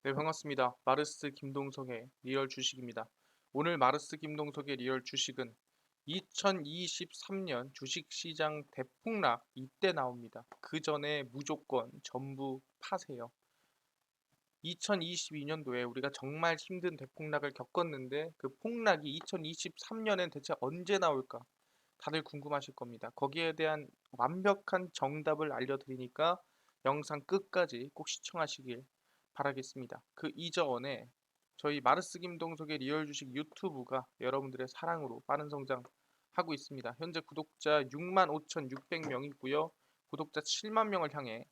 네, 반갑습니다. 마르스 김동석의 리얼 주식입니다. 오늘 마르스 김동석의 리얼 주식은 2023년 주식시장 대폭락 이때 나옵니다. 그 전에 무조건 전부 파세요. 2022년도에 우리가 정말 힘든 대폭락을 겪었는데 그 폭락이 2023년엔 대체 언제 나올까? 다들 궁금하실 겁니다. 거기에 대한 완벽한 정답을 알려드리니까 영상 끝까지 꼭 시청하시길 바라겠습니다. 그 이전에 저희 마르스 김동석의 리얼 주식 유튜브가 여러분들의 사랑으로 빠른 성장하고 있습니다. 현재 구독자 65,600명이고요. 구독자 7만 명을 향해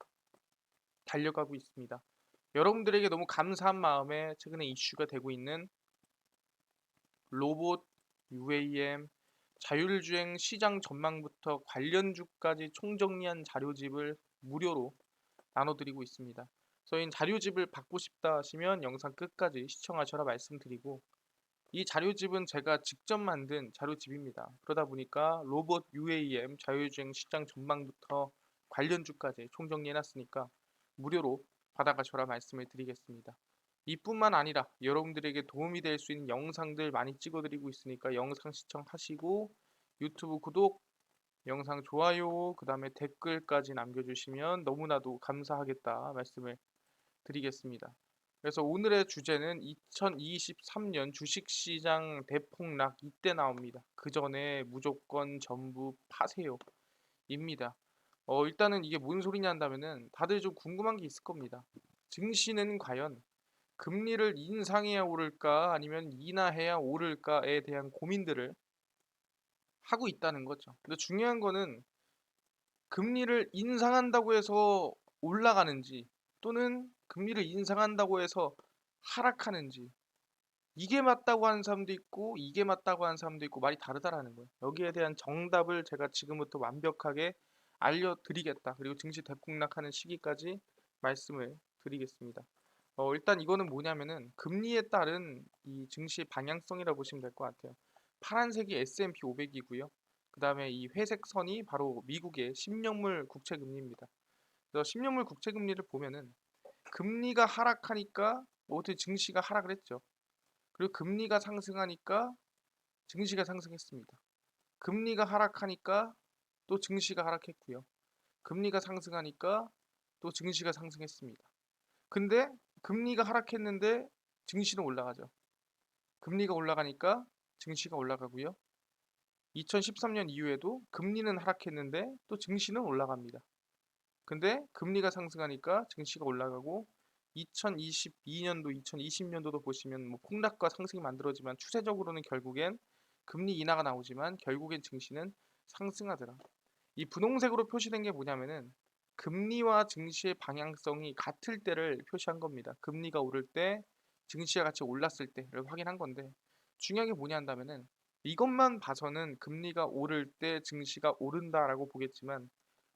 달려가고 있습니다. 여러분들에게 너무 감사한 마음에 최근에 이슈가 되고 있는 로봇, UAM, 자율주행 시장 전망부터 관련주까지 총정리한 자료집을 무료로 나눠드리고 있습니다. 저희는 자료집을 받고 싶다 하시면 영상 끝까지 시청하셔라 말씀드리고, 이 자료집은 제가 직접 만든 자료집입니다. 그러다 보니까 로봇, UAM, 자율주행 시장 전망부터 관련주까지 총정리해놨으니까 무료로 받아가셔라 말씀을 드리겠습니다. 이뿐만 아니라 여러분들에게 도움이 될 수 있는 영상들 많이 찍어드리고 있으니까 영상 시청하시고 유튜브 구독, 영상 좋아요, 그 다음에 댓글까지 남겨주시면 너무나도 감사하겠다 말씀을 드리겠습니다. 그래서 오늘의 주제는 2023년 주식시장 대폭락 이때 나옵니다. 그 전에 무조건 전부 파세요 입니다. 일단은 이게 뭔 소리냐 한다면은 다들 좀 궁금한 게 있을 겁니다. 증시는 과연 금리를 인상해야 오를까 아니면 인하해야 오를까에 대한 고민들을 하고 있다는 거죠. 근데 중요한 거는 금리를 인상한다고 해서 올라가는지 또는 금리를 인상한다고 해서 하락하는지, 이게 맞다고 하는 사람도 있고 이게 맞다고 하는 사람도 있고 말이 다르다라는 거예요. 여기에 대한 정답을 제가 지금부터 완벽하게 알려드리겠다. 그리고 증시 대폭락하는 시기까지 말씀을 드리겠습니다. 일단 이거는 뭐냐면은 금리에 따른 이 증시 방향성이라고 보시면 될 것 같아요. 파란색이 S&P 500이고요. 그 다음에 이 회색 선이 바로 미국의 10년물 국채금리입니다. 그래서 10년물 국채금리를 보면은 금리가 하락하니까 어떻게 증시가 하락을 했죠. 그리고 금리가 상승하니까 증시가 상승했습니다. 금리가 하락하니까 또 증시가 하락했고요. 금리가 상승하니까 또 증시가 상승했습니다. 근데 금리가 하락했는데 증시는 올라가죠. 금리가 올라가니까 증시가 올라가고요. 2013년 이후에도 금리는 하락했는데 또 증시는 올라갑니다. 근데 금리가 상승하니까 증시가 올라가고 2022년도, 2020년도도 보시면 뭐 폭락과 상승이 만들어지만 추세적으로는 결국엔 금리 인하가 나오지만 결국엔 증시는 상승하더라. 이 분홍색으로 표시된 게 뭐냐면은 금리와 증시의 방향성이 같을 때를 표시한 겁니다. 금리가 오를 때 증시가 같이 올랐을 때를 확인한 건데 중요한 게 뭐냐 한다면은 이것만 봐서는 금리가 오를 때 증시가 오른다라고 보겠지만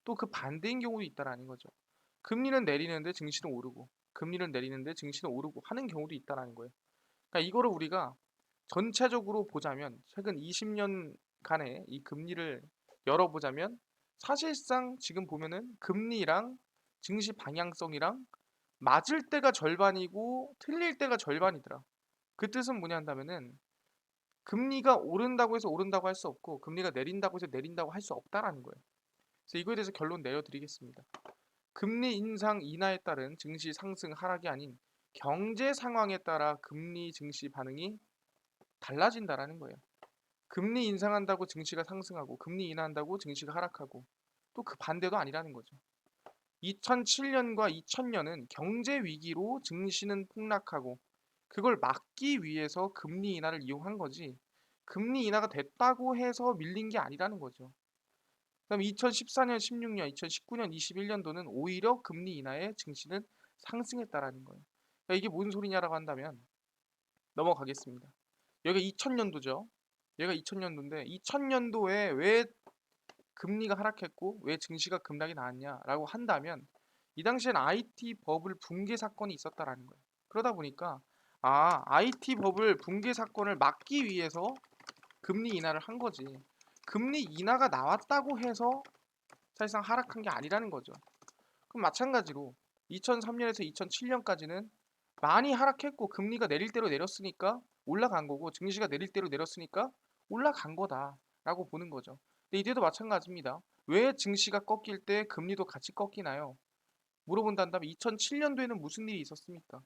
또 그 반대인 경우도 있다라는 거죠. 금리는 내리는데 증시는 오르고 금리는 내리는데 증시는 오르고 하는 경우도 있다라는 거예요. 그러니까 이거를 우리가 전체적으로 보자면 최근 20년간의 이 금리를 열어보자면 사실상 지금 보면은 금리랑 증시 방향성이랑 맞을 때가 절반이고 틀릴 때가 절반이더라. 그 뜻은 뭐냐 한다면은 금리가 오른다고 해서 오른다고 할 수 없고 금리가 내린다고 해서 내린다고 할 수 없다라는 거예요. 그래서 이거에 대해서 결론 내려드리겠습니다. 금리 인상 인하에 따른 증시 상승 하락이 아닌 경제 상황에 따라 금리 증시 반응이 달라진다라는 거예요. 금리 인상한다고 증시가 상승하고 금리 인하한다고 증시가 하락하고 또 그 반대도 아니라는 거죠. 2007년과 2000년은 경제 위기로 증시는 폭락하고 그걸 막기 위해서 금리 인하를 이용한 거지 금리 인하가 됐다고 해서 밀린 게 아니라는 거죠. 그다음 2014년, 16년, 2019년, 21년도는 오히려 금리 인하에 증시는 상승했다라는 거예요. 그러니까 이게 무슨 소리냐라고 한다면 넘어가겠습니다. 여기가 2000년도죠. 얘가 2000년도인데 2000년도에 왜 금리가 하락했고 왜 증시가 급락이 나왔냐라고 한다면 이 당시엔 IT 버블 붕괴 사건이 있었다라는 거예요. 그러다 보니까 IT 버블 붕괴 사건을 막기 위해서 금리 인하를 한 거지. 금리 인하가 나왔다고 해서 사실상 하락한 게 아니라는 거죠. 그럼 마찬가지로 2003년에서 2007년까지는 많이 하락했고 금리가 내릴 대로 내렸으니까 올라간 거고 증시가 내릴 대로 내렸으니까 올라간 거다라고 보는 거죠. 근데 이때도 마찬가지입니다. 왜 증시가 꺾일 때 금리도 같이 꺾이나요? 물어본다면 2007년도에는 무슨 일이 있었습니까?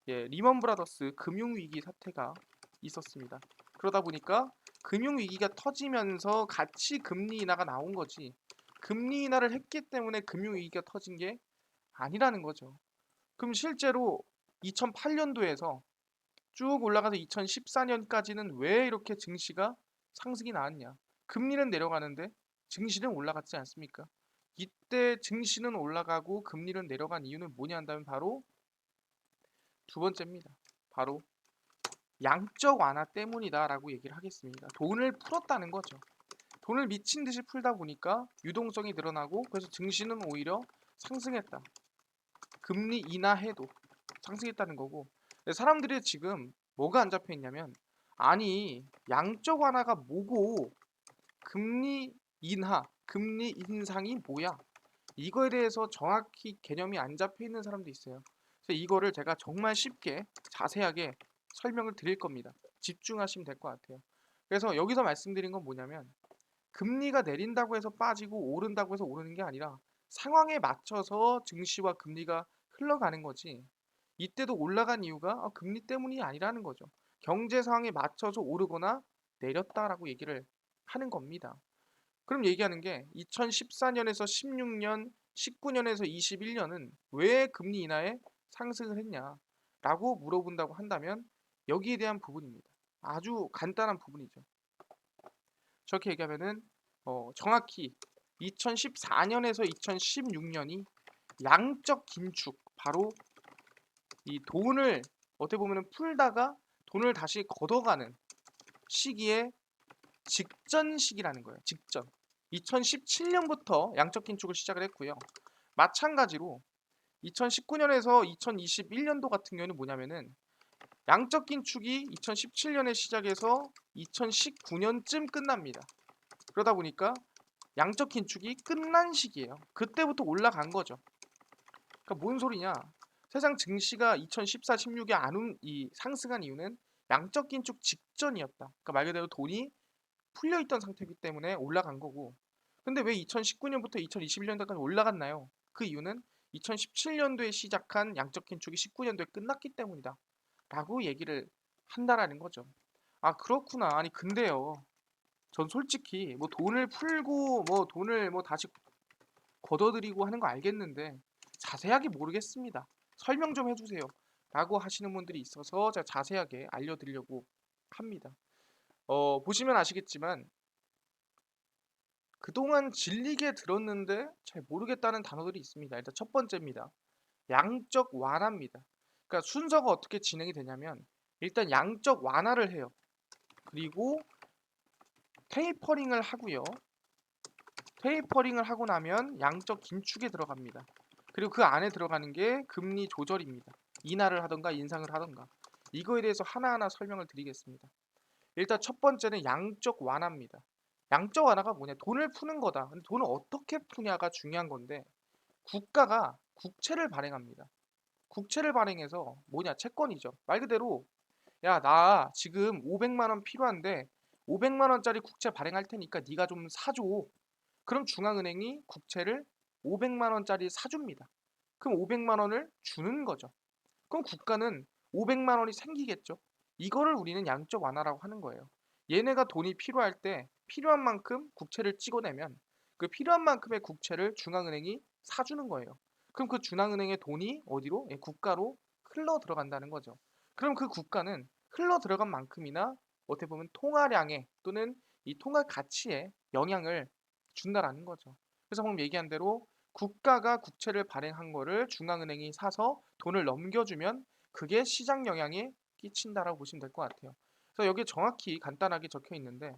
예, 리먼 브라더스 금융위기 사태가 있었습니다. 그러다 보니까 금융위기가 터지면서 같이 금리 인하가 나온 거지 금리 인하를 했기 때문에 금융위기가 터진 게 아니라는 거죠. 그럼 실제로 2008년도에서 쭉 올라가서 2014년까지는 왜 이렇게 증시가 상승이 나왔냐? 금리는 내려가는데 증시는 올라갔지 않습니까? 이때 증시는 올라가고 금리는 내려간 이유는 뭐냐 한다면 바로 두 번째입니다. 바로 양적 완화 때문이다라고 얘기를 하겠습니다. 돈을 풀었다는 거죠. 돈을 미친 듯이 풀다 보니까 유동성이 늘어나고 그래서 증시는 오히려 상승했다. 금리 인하해도 상승했다는 거고 사람들이 지금 뭐가 안 잡혀 있냐면 아니 양적 완화가 뭐고 금리 인하, 금리 인상이 뭐야? 이거에 대해서 정확히 개념이 안 잡혀 있는 사람도 있어요. 그래서 이거를 제가 정말 쉽게 자세하게 설명을 드릴 겁니다. 집중하시면 될 것 같아요. 그래서 여기서 말씀드린 건 뭐냐면 금리가 내린다고 해서 빠지고 오른다고 해서 오르는 게 아니라 상황에 맞춰서 증시와 금리가 흘러가는 거지. 이때도 올라간 이유가 금리 때문이 아니라는 거죠. 경제 상황에 맞춰서 오르거나 내렸다라고 얘기를 하는 겁니다. 그럼 얘기하는 게 2014년에서 16년, 19년에서 21년은 왜 금리 인하에 상승을 했냐라고 물어본다고 한다면 여기에 대한 부분입니다. 아주 간단한 부분이죠. 저렇게 얘기하면은 정확히 2014년에서 2016년이 양적 긴축, 바로 이 돈을 어떻게 보면 풀다가 돈을 다시 걷어가는 시기에 직전 시기라는 거예요. 직전. 2017년부터 양적 긴축을 시작을 했고요. 마찬가지로 2019년에서 2021년도 같은 경우는 뭐냐면은 양적 긴축이 2017년에 시작해서 2019년쯤 끝납니다. 그러다 보니까 양적 긴축이 끝난 시기예요. 그때부터 올라간 거죠. 그러니까 뭔 소리냐? 세상 증시가 2014, 16에 이 상승한 이유는 양적 긴축 직전이었다. 그러니까 말 그대로 돈이 풀려 있던 상태이기 때문에 올라간 거고. 근데 왜 2019년부터 2021년도까지 올라갔나요? 그 이유는 2017년도에 시작한 양적 긴축이 19년도에 끝났기 때문이다. 라고 얘기를 한다라는 거죠. 아, 그렇구나. 아니, 근데요. 전 솔직히 뭐 돈을 풀고 뭐 돈을 뭐 다시 걷어들이고 하는 거 알겠는데 자세하게 모르겠습니다. 설명 좀 해주세요. 라고 하시는 분들이 있어서 제가 자세하게 알려드리려고 합니다. 보시면 아시겠지만 그동안 질리게 들었는데 잘 모르겠다는 단어들이 있습니다. 일단 첫 번째입니다. 양적 완화입니다. 그러니까 순서가 어떻게 진행이 되냐면 일단 양적 완화를 해요. 그리고 테이퍼링을 하고요. 테이퍼링을 하고 나면 양적 긴축에 들어갑니다. 그리고 그 안에 들어가는 게 금리 조절입니다. 인하를 하던가 인상을 하던가. 이거에 대해서 하나하나 설명을 드리겠습니다. 일단 첫 번째는 양적 완화입니다. 양적 완화가 뭐냐? 돈을 푸는 거다. 근데 돈을 어떻게 푸냐가 중요한 건데 국가가 국채를 발행합니다. 국채를 발행해서 뭐냐? 채권이죠. 말 그대로 야, 나 지금 500만 원 필요한데 500만 원짜리 국채 발행할 테니까 네가 좀 사줘. 그럼 중앙은행이 국채를 500만 원짜리 사줍니다. 그럼 500만 원을 주는 거죠. 그럼 국가는 500만 원이 생기겠죠. 이거를 우리는 양적 완화라고 하는 거예요. 얘네가 돈이 필요할 때 필요한 만큼 국채를 찍어내면 그 필요한 만큼의 국채를 중앙은행이 사주는 거예요. 그럼 그 중앙은행의 돈이 어디로? 예, 국가로 흘러 들어간다는 거죠. 그럼 그 국가는 흘러 들어간 만큼이나 어떻게 보면 통화량에 또는 이 통화 가치에 영향을 준다라는 거죠. 그래서 방금 얘기한 대로 국가가 국채를 발행한 거를 중앙은행이 사서 돈을 넘겨주면 그게 시장 영향에 끼친다라고 보시면 될 것 같아요. 그래서 여기 정확히 간단하게 적혀 있는데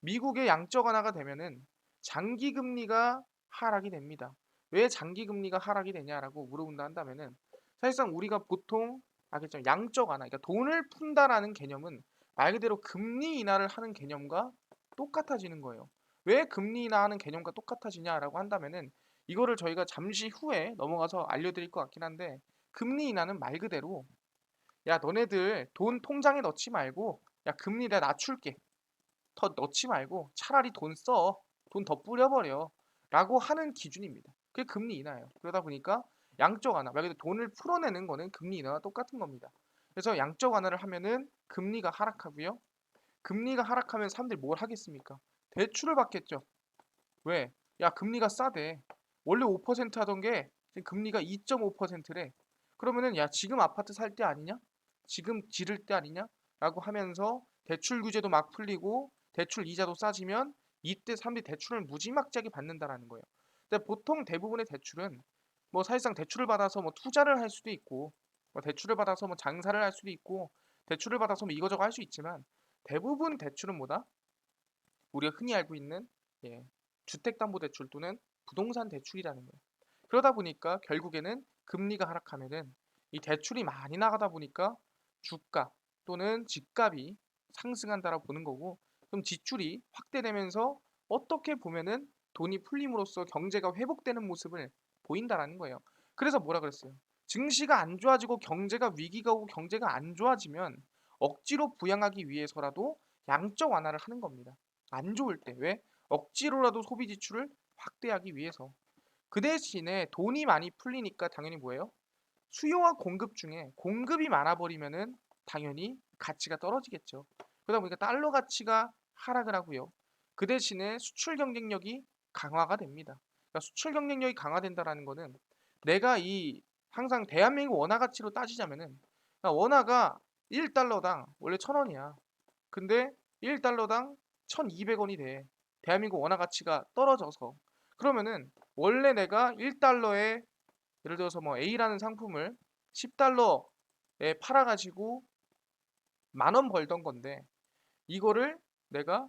미국의 양적 완화가 되면은 장기 금리가 하락이 됩니다. 왜 장기 금리가 하락이 되냐라고 물어본다 한다면은 사실상 우리가 보통 알겠죠? 양적 완화, 그러니까 돈을 푼다라는 개념은 말 그대로 금리 인하를 하는 개념과 똑같아지는 거예요. 왜 금리 인하하는 개념과 똑같아지냐라고 한다면은 이거를 저희가 잠시 후에 넘어가서 알려드릴 것 같긴 한데 금리 인하는 말 그대로 야 너네들 돈 통장에 넣지 말고 야 금리 내가 낮출게. 더 넣지 말고 차라리 돈 써. 돈 더 뿌려버려. 라고 하는 기준입니다. 그게 금리 인하예요. 그러다 보니까 양적 완화, 말 그대로 돈을 풀어내는 거는 금리 인하와 똑같은 겁니다. 그래서 양적 완화를 하면은 금리가 하락하고요. 금리가 하락하면 사람들이 뭘 하겠습니까? 대출을 받겠죠. 왜? 야 금리가 싸대. 원래 5% 하던 게 지금 금리가 2.5%래. 그러면은 야 지금 아파트 살 때 아니냐? 지금 지를 때 아니냐? 라고 하면서 대출 규제도 막 풀리고 대출 이자도 싸지면 이때 사람들이 대출을 무지막지하게 받는다라는 거예요. 근데 보통 대부분의 대출은 뭐 사실상 대출을 받아서 뭐 투자를 할 수도 있고 뭐 대출을 받아서 뭐 장사를 할 수도 있고 대출을 받아서 뭐 이거저거 할 수 있지만 대부분 대출은 뭐다? 우리가 흔히 알고 있는 예, 주택담보대출 또는 부동산 대출이라는 거예요. 그러다 보니까 결국에는 금리가 하락하면은 이 대출이 많이 나가다 보니까 주가 또는 집값이 상승한다라고 보는 거고 그럼 지출이 확대되면서 어떻게 보면은 돈이 풀림으로써 경제가 회복되는 모습을 보인다라는 거예요. 그래서 뭐라 그랬어요? 증시가 안 좋아지고 경제가 위기가 오고 경제가 안 좋아지면 억지로 부양하기 위해서라도 양적 완화를 하는 겁니다. 안 좋을 때 왜? 억지로라도 소비 지출을 확대하기 위해서. 그 대신에 돈이 많이 풀리니까 당연히 뭐예요? 수요와 공급 중에 공급이 많아 버리면은 당연히 가치가 떨어지겠죠. 그러다 보니까 달러 가치가 하락을 하고요. 그 대신에 수출 경쟁력이 강화가 됩니다. 그러니까 수출 경쟁력이 강화된다라는 거는 내가 이 항상 대한민국 원화 가치로 따지자면은 그러니까 원화가 1달러당 원래 1,000원이야. 근데 1달러당 1,200원이 돼. 대한민국 원화 가치가 떨어져서. 그러면은 원래 내가 1달러에 예를 들어서 뭐 A라는 상품을 10달러에 팔아가지고 10,000원 벌던 건데 이거를 내가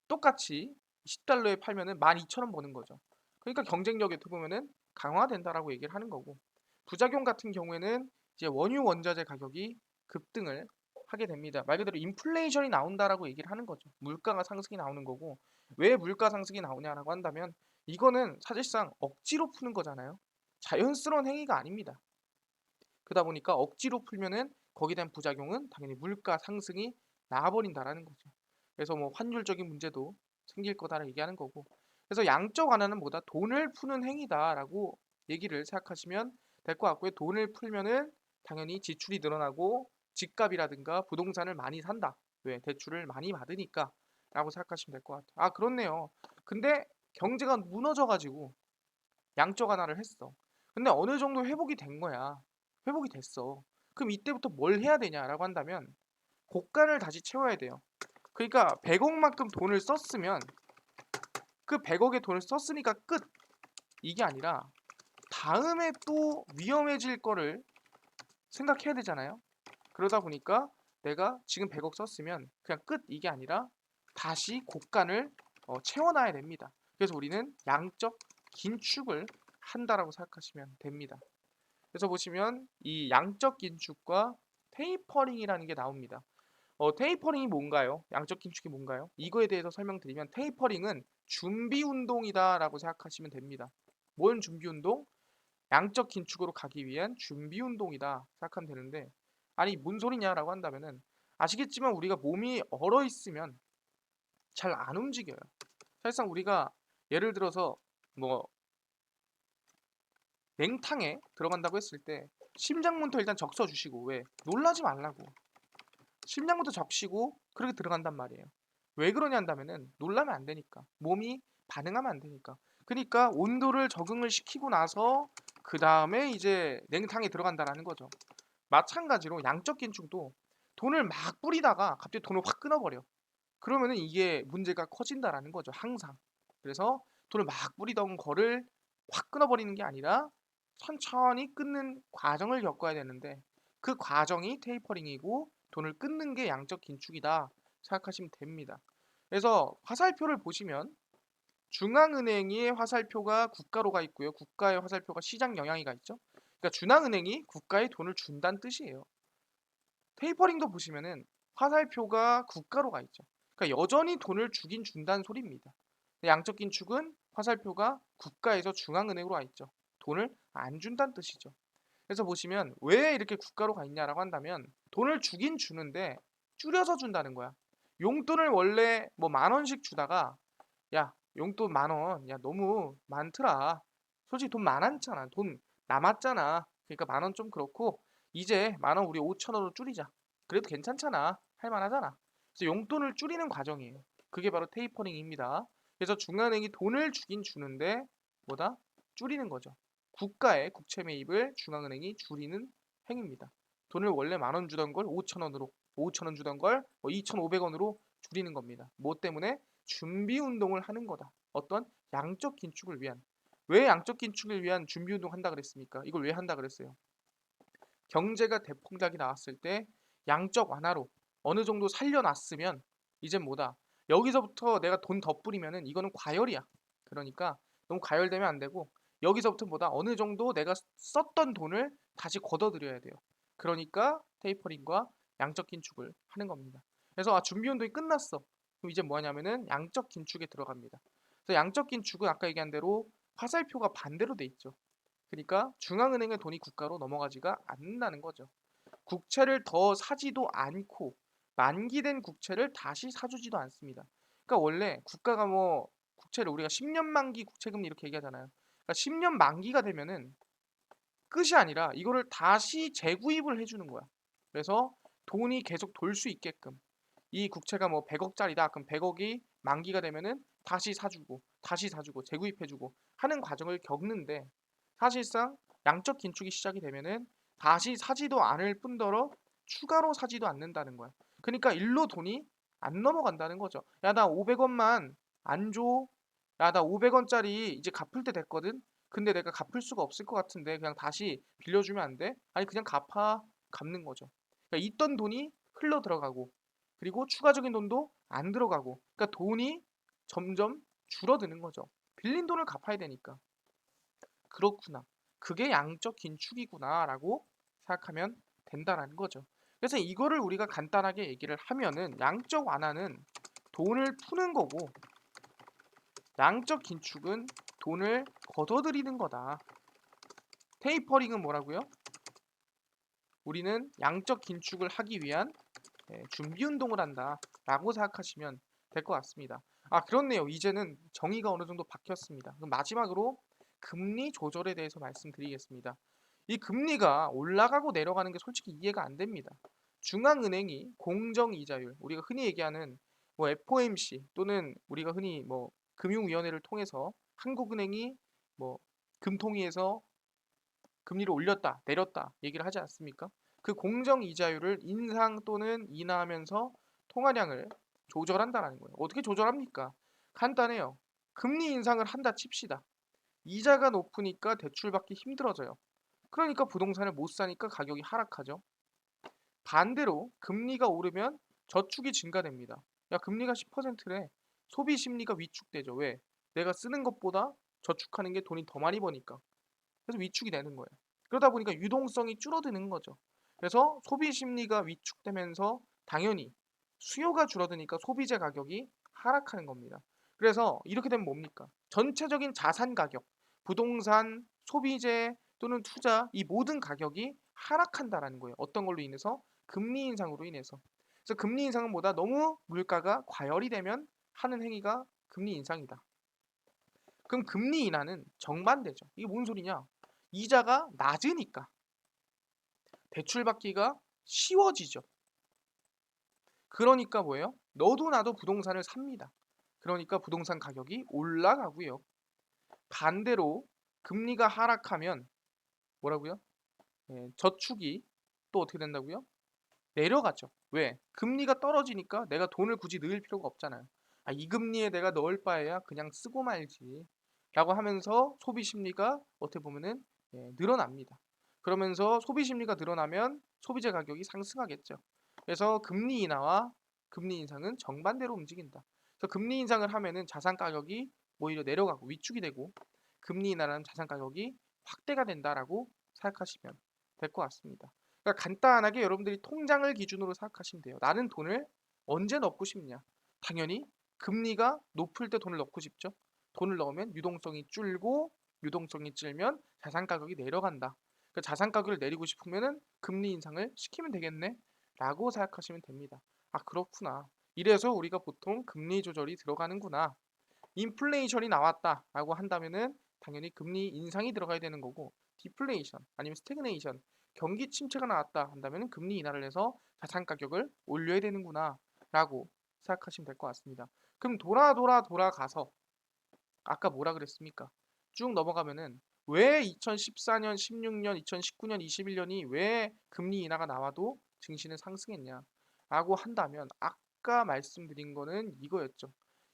똑같이 10달러에 팔면은 12,000원 버는 거죠. 그러니까 경쟁력이 어떻게 보면은 강화된다라고 얘기를 하는 거고 부작용 같은 경우에는 이제 원유 원자재 가격이 급등을 하게 됩니다. 말 그대로 인플레이션이 나온다라고 얘기를 하는 거죠. 물가가 상승이 나오는 거고 왜 물가 상승이 나오냐라고 한다면 이거는 사실상 억지로 푸는 거잖아요. 자연스러운 행위가 아닙니다. 그러다 보니까 억지로 풀면은 거기에 대한 부작용은 당연히 물가 상승이 나와버린다라는 거죠. 그래서 뭐 환율적인 문제도 생길 거다라고 얘기하는 거고. 그래서 양적 완화는 뭐다? 돈을 푸는 행위다라고 얘기를 생각하시면 될 것 같고요. 돈을 풀면은 당연히 지출이 늘어나고 집값이라든가 부동산을 많이 산다. 왜? 대출을 많이 받으니까 라고 생각하시면 될 것 같아요. 아, 그렇네요. 근데 경제가 무너져가지고 양적 완화를 했어. 근데 어느 정도 회복이 된 거야. 회복이 됐어. 그럼 이때부터 뭘 해야 되냐라고 한다면 고간을 다시 채워야 돼요. 그러니까 100억만큼 돈을 썼으면 그 100억의 돈을 썼으니까 끝. 이게 아니라 다음에 또 위험해질 거를 생각해야 되잖아요. 그러다 보니까 내가 지금 100억 썼으면 그냥 끝 이게 아니라 다시 고간을 채워놔야 됩니다. 그래서 우리는 양적 긴축을 한다라고 생각하시면 됩니다. 그래서 보시면 이 양적 긴축과 테이퍼링이라는 게 나옵니다. 테이퍼링이 뭔가요? 양적 긴축이 뭔가요? 이거에 대해서 설명드리면 테이퍼링은 준비 운동이다라고 생각하시면 됩니다. 뭔 준비 운동? 양적 긴축으로 가기 위한 준비 운동이다 생각하면 되는데 아니 뭔 소리냐라고 한다면은 아시겠지만 우리가 몸이 얼어 있으면 잘 안 움직여요. 사실상 우리가 예를 들어서 뭐 냉탕에 들어간다고 했을 때 심장부터 일단 적셔 주시고 왜? 놀라지 말라고. 심장부터 적시고 그렇게 들어간단 말이에요. 왜 그러냐 한다면은 놀라면 안 되니까. 몸이 반응하면 안 되니까. 그러니까 온도를 적응을 시키고 나서 그다음에 이제 냉탕에 들어간다라는 거죠. 마찬가지로 양적 긴축도 돈을 막 뿌리다가 갑자기 돈을 확 끊어버려. 그러면은 이게 문제가 커진다라는 거죠. 항상. 그래서 돈을 막 뿌리던 거를 확 끊어버리는 게 아니라 천천히 끊는 과정을 겪어야 되는데 그 과정이 테이퍼링이고 돈을 끊는 게 양적 긴축이다 생각하시면 됩니다. 그래서 화살표를 보시면 중앙은행의 화살표가 국가로가 있고요. 국가의 화살표가 시장 영향이가 있죠. 그러니까 중앙은행이 국가에 돈을 준다는 뜻이에요. 테이퍼링도 보시면은 화살표가 국가로가 있죠. 그러니까 여전히 돈을 주긴 준다는 소리입니다. 양적 긴축은 화살표가 국가에서 중앙은행으로 와 있죠. 돈을 안 준다는 뜻이죠. 그래서 보시면 왜 이렇게 국가로 가 있냐라고 한다면 돈을 주긴 주는데 줄여서 준다는 거야. 용돈을 원래 뭐 10,000원씩 주다가 야, 용돈 10,000원. 야, 너무 많더라. 솔직히 돈 많았잖아. 돈 남았잖아. 그러니까 10,000원 좀 그렇고 이제 10,000원 우리 5,000원으로 줄이자. 그래도 괜찮잖아. 할 만하잖아. 그래서 용돈을 줄이는 과정이에요. 그게 바로 테이퍼링입니다. 그래서 중앙은행이 돈을 주긴 주는데 뭐다? 줄이는 거죠. 국가의 국채 매입을 중앙은행이 줄이는 행위입니다. 돈을 원래 10,000원 주던 걸 5,000원으로, 5,000원 주던 걸 2,500원으로 줄이는 겁니다. 뭐 때문에? 준비 운동을 하는 거다. 어떤 양적 긴축을 위한. 왜 양적 긴축을 위한 준비 운동 한다 그랬습니까? 이걸 왜 한다 그랬어요? 경제가 대폭락이 나왔을 때 양적 완화로 어느 정도 살려놨으면 이젠 뭐다? 여기서부터 내가 돈 더 뿌리면은 이거는 과열이야. 그러니까 너무 과열되면 안 되고 여기서부터 뭐다? 어느 정도 내가 썼던 돈을 다시 걷어들여야 돼요. 그러니까 테이퍼링과 양적 긴축을 하는 겁니다. 그래서 준비 운동이 끝났어. 그럼 이제 뭐 하냐면은 양적 긴축에 들어갑니다. 그래서 양적 긴축은 아까 얘기한 대로 화살표가 반대로 돼 있죠. 그러니까 중앙은행의 돈이 국가로 넘어가지가 않는다는 거죠. 국채를 더 사지도 않고 만기된 국채를 다시 사주지도 않습니다. 그러니까 원래 국가가 뭐 국채를 우리가 10년 만기 국채금리 이렇게 얘기하잖아요. 그러니까 10년 만기가 되면은 끝이 아니라 이거를 다시 재구입을 해주는 거야. 그래서 돈이 계속 돌 수 있게끔 이 국채가 뭐 100억짜리다. 그럼 100억이 만기가 되면은 다시 사주고 다시 사주고 재구입해주고 하는 과정을 겪는데 사실상 양적 긴축이 시작이 되면은 다시 사지도 않을 뿐더러 추가로 사지도 않는다는 거야. 그러니까 일로 돈이 안 넘어간다는 거죠. 야, 나 500원만 안 줘. 야, 나 500원짜리 이제 갚을 때 됐거든. 근데 내가 갚을 수가 없을 것 같은데 그냥 다시 빌려주면 안 돼? 아니 그냥 갚아. 갚는 거죠. 그러니까 있던 돈이 흘러 들어가고 그리고 추가적인 돈도 안 들어가고 그러니까 돈이 점점 줄어드는 거죠. 빌린 돈을 갚아야 되니까. 그렇구나. 그게 양적 긴축이구나라고 생각하면 된다라는 거죠. 그래서 이거를 우리가 간단하게 얘기를 하면은 양적 완화는 돈을 푸는 거고 양적 긴축은 돈을 걷어들이는 거다. 테이퍼링은 뭐라고요? 우리는 양적 긴축을 하기 위한 준비 운동을 한다라고 생각하시면 될 것 같습니다. 그렇네요. 이제는 정의가 어느 정도 바뀌었습니다. 그럼 마지막으로 금리 조절에 대해서 말씀드리겠습니다. 이 금리가 올라가고 내려가는 게 솔직히 이해가 안 됩니다. 중앙은행이 공정 이자율, 우리가 흔히 얘기하는 뭐 FOMC 또는 우리가 흔히 뭐 금융위원회를 통해서 한국은행이 뭐 금통위에서 금리를 올렸다, 내렸다 얘기를 하지 않습니까? 그 공정 이자율을 인상 또는 인하하면서 통화량을 조절한다라는 거예요. 어떻게 조절합니까? 간단해요. 금리 인상을 한다 칩시다. 이자가 높으니까 대출받기 힘들어져요. 그러니까 부동산을 못 사니까 가격이 하락하죠. 반대로 금리가 오르면 저축이 증가됩니다. 야, 금리가 10%래. 소비 심리가 위축되죠. 왜? 내가 쓰는 것보다 저축하는 게 돈이 더 많이 버니까. 그래서 위축이 되는 거예요. 그러다 보니까 유동성이 줄어드는 거죠. 그래서 소비 심리가 위축되면서 당연히 수요가 줄어드니까 소비재 가격이 하락하는 겁니다. 그래서 이렇게 되면 뭡니까? 전체적인 자산 가격, 부동산, 소비재 또는 투자 이 모든 가격이 하락한다라는 거예요. 어떤 걸로 인해서? 금리 인상으로 인해서. 그래서 금리 인상은 뭐다? 너무 물가가 과열이 되면 하는 행위가 금리 인상이다. 그럼 금리 인하는 정반대죠. 이게 뭔 소리냐? 이자가 낮으니까 대출받기가 쉬워지죠. 그러니까 뭐예요? 너도 나도 부동산을 삽니다. 그러니까 부동산 가격이 올라가고요. 반대로 금리가 하락하면 뭐라고요? 저축이 또 어떻게 된다고요? 내려가죠. 왜? 금리가 떨어지니까 내가 돈을 굳이 넣을 필요가 없잖아요. 이 금리에 내가 넣을 바에야 그냥 쓰고 말지. 라고 하면서 소비 심리가 어떻게 보면은 늘어납니다. 그러면서 소비 심리가 늘어나면 소비재 가격이 상승하겠죠. 그래서 금리 인하와 금리 인상은 정반대로 움직인다. 그래서 금리 인상을 하면은 자산 가격이 오히려 내려가고 위축이 되고 금리 인하는 자산 가격이 확대가 된다라고 생각하시면 될 것 같습니다. 그러니까 간단하게 여러분들이 통장을 기준으로 생각하시면 돼요. 나는 돈을 언제 넣고 싶냐? 당연히 금리가 높을 때 돈을 넣고 싶죠. 돈을 넣으면 유동성이 줄고 유동성이 줄면 자산 가격이 내려간다. 그러니까 그 자산 가격을 내리고 싶으면은 금리 인상을 시키면 되겠네라고 생각하시면 됩니다. 아, 그렇구나. 이래서 우리가 보통 금리 조절이 들어가는구나. 인플레이션이 나왔다라고 한다면은 당연히 금리 인상이 들어가야 되는 거고, 디플레이션 아니면 스태그네이션, 경기 침체가 나왔다 한다면은 금리 인하를 해서 자산 가격을 올려야 되는구나라고 생각하시면 될 것 같습니다. 그럼 돌아가서 아까 뭐라 그랬습니까? 쭉 넘어가면은 왜 2014년, 16년, 2019년, 21년이 왜 금리 인하가 나와도 증시는 상승했냐? 라고 한다면 아까 말씀드린 거는 이거였죠.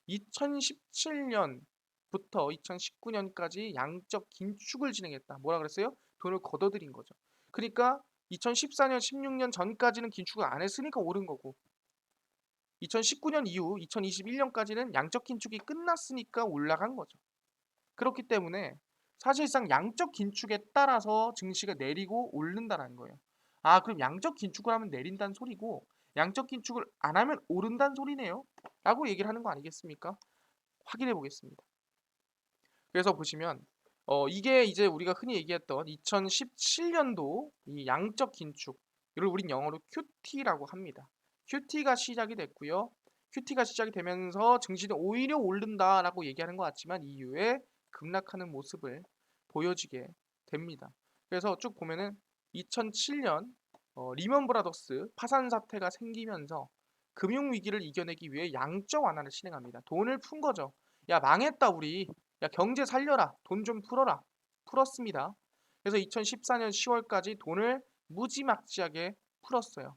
2017년부터 2019년까지 양적 긴축을 진행했다. 뭐라 그랬어요? 돈을 걷어들인 거죠. 그러니까 2014년, 16년 전까지는 긴축을 안 했으니까 오른 거고, 2019년 이후 2021년까지는 양적 긴축이 끝났으니까 올라간 거죠. 그렇기 때문에 사실상 양적 긴축에 따라서 증시가 내리고 오른다는 거예요. 아, 그럼 양적 긴축을 하면 내린다는 소리고 양적 긴축을 안 하면 오른다는 소리네요. 라고 얘기를 하는 거 아니겠습니까? 확인해 보겠습니다. 그래서 보시면 이게 이제 우리가 흔히 얘기했던 2017년도 이 양적 긴축, 이걸 우린 영어로 QT라고 합니다. QT가 시작이 됐고요. QT가 시작이 되면서 증시는 오히려 오른다라고 얘기하는 것 같지만 이후에 급락하는 모습을 보여지게 됩니다. 그래서 쭉 보면은 2007년 리먼 브라더스 파산 사태가 생기면서 금융 위기를 이겨내기 위해 양적 완화를 진행합니다. 돈을 푼 거죠. 야, 망했다 우리. 야, 경제 살려라. 돈 좀 풀어라. 풀었습니다. 그래서 2014년 10월까지 돈을 무지막지하게 풀었어요.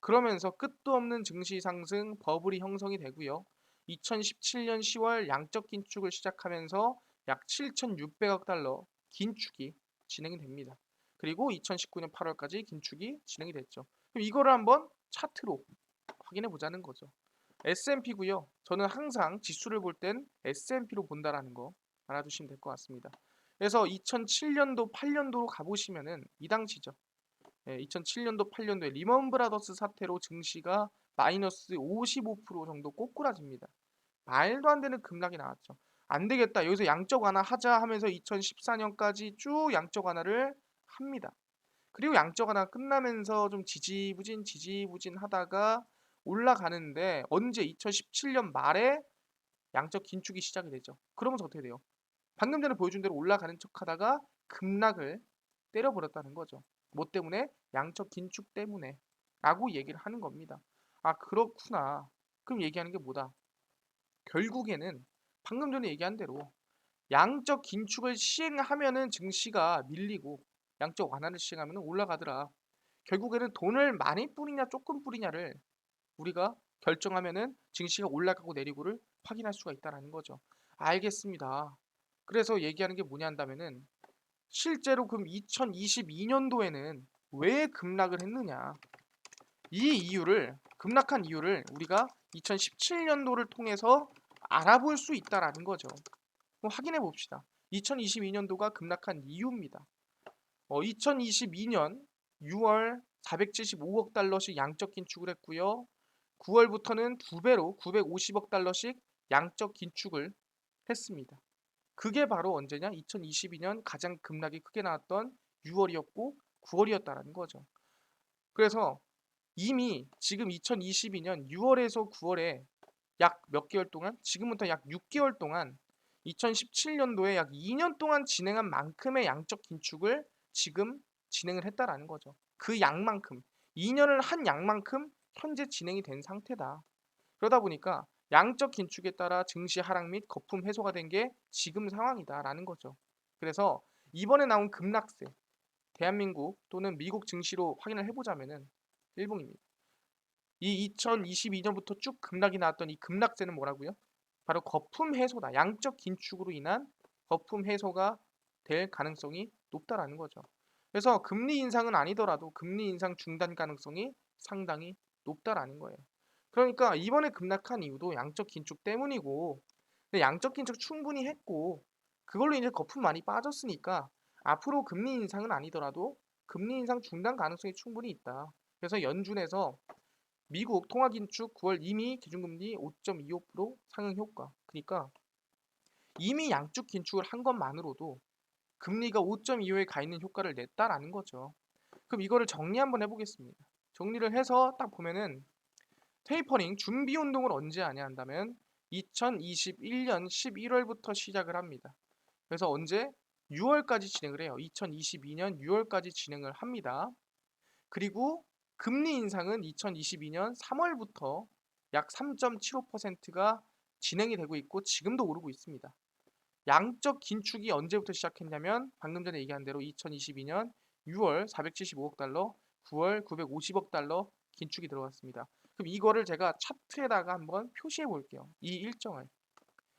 그러면서 끝도 없는 증시 상승 버블이 형성이 되고요. 2017년 10월 양적 긴축을 시작하면서 약 7,600억 달러 긴축이 진행이 됩니다. 그리고 2019년 8월까지 긴축이 진행이 됐죠. 그럼 이거를 한번 차트로 확인해 보자는 거죠. S&P고요. 저는 항상 지수를 볼 땐 S&P로 본다라는 거 알아두시면 될 것 같습니다. 그래서 2007년도, 8년도로 가보시면은 이 당시죠. 2007년도, 8년도에 리먼 브라더스 사태로 증시가 마이너스 55% 정도 꼬꾸라집니다. 말도 안 되는 급락이 나왔죠. 안 되겠다. 여기서 양적 완화 하자 하면서 2014년까지 쭉 양적 완화를 합니다. 그리고 양적 완화 끝나면서 좀 지지부진 하다가 올라가는데 언제 2017년 말에 양적 긴축이 시작이 되죠. 그러면서 어떻게 돼요? 방금 전에 보여준 대로 올라가는 척 하다가 급락을 때려버렸다는 거죠. 뭐 때문에? 양적 긴축 때문에 라고 얘기를 하는 겁니다. 아, 그렇구나. 그럼 얘기하는 게 뭐다? 결국에는 방금 전에 얘기한 대로 양적 긴축을 시행하면은 증시가 밀리고 양적 완화를 시행하면 올라가더라. 결국에는 돈을 많이 뿌리냐 조금 뿌리냐를 우리가 결정하면은 증시가 올라가고 내리고를 확인할 수가 있다라는 거죠. 알겠습니다. 그래서 얘기하는 게 뭐냐 한다면은 실제로 그럼 2022년도에는 왜 급락을 했느냐? 이 이유를 급락한 이유를 우리가 2017년도를 통해서 알아볼 수 있다라는 거죠. 그럼 확인해 봅시다. 2022년도가 급락한 이유입니다. 2022년 6월 475억 달러씩 양적 긴축을 했고요. 9월부터는 두 배로 950억 달러씩 양적 긴축을 했습니다. 그게 바로 언제냐? 2022년 가장 급락이 크게 나왔던 6월이었고 9월이었다라는 거죠. 그래서 이미 지금 2022년 6월에서 9월에 약 몇 개월 동안, 지금부터 약 6개월 동안 2017년도에 약 2년 동안 진행한 만큼의 양적 긴축을 지금 진행을 했다라는 거죠. 그 양만큼, 2년을 한 양만큼 현재 진행이 된 상태다. 그러다 보니까 양적 긴축에 따라 증시 하락 및 거품 해소가 된 게 지금 상황이다라는 거죠. 그래서 이번에 나온 급락세, 대한민국 또는 미국 증시로 확인을 해보자면은 일봉입니다. 이 2022년부터 쭉 급락이 나왔던 이 급락세는 뭐라고요? 바로 거품 해소다. 양적 긴축으로 인한 거품 해소가 될 가능성이 높다라는 거죠. 그래서 금리 인상은 아니더라도 금리 인상 중단 가능성이 상당히 높다라는 거예요. 그러니까 이번에 급락한 이유도 양적 긴축 때문이고, 근데 양적 긴축 충분히 했고 그걸로 이제 거품 많이 빠졌으니까 앞으로 금리 인상은 아니더라도 금리 인상 중단 가능성이 충분히 있다. 그래서 연준에서 미국 통화 긴축 9월 이미 기준금리 5.25% 상향 효과. 그러니까 이미 양적 긴축을 한 것만으로도 금리가 5.25에 가 있는 효과를 냈다라는 거죠. 그럼 이거를 정리 한번 해보겠습니다. 정리를 해서 딱 보면은 테이퍼링 준비 운동을 언제 하냐 한다면 2021년 11월부터 시작을 합니다. 그래서 언제? 6월까지 진행을 해요. 2022년 6월까지 진행을 합니다. 그리고 금리 인상은 2022년 3월부터 약 3.75%가 진행이 되고 있고 지금도 오르고 있습니다. 양적 긴축이 언제부터 시작했냐면 방금 전에 얘기한 대로 2022년 6월 475억 달러, 9월 950억 달러 긴축이 들어갔습니다. 그럼 이거를 제가 차트에다가 한번 표시해 볼게요. 이 일정을.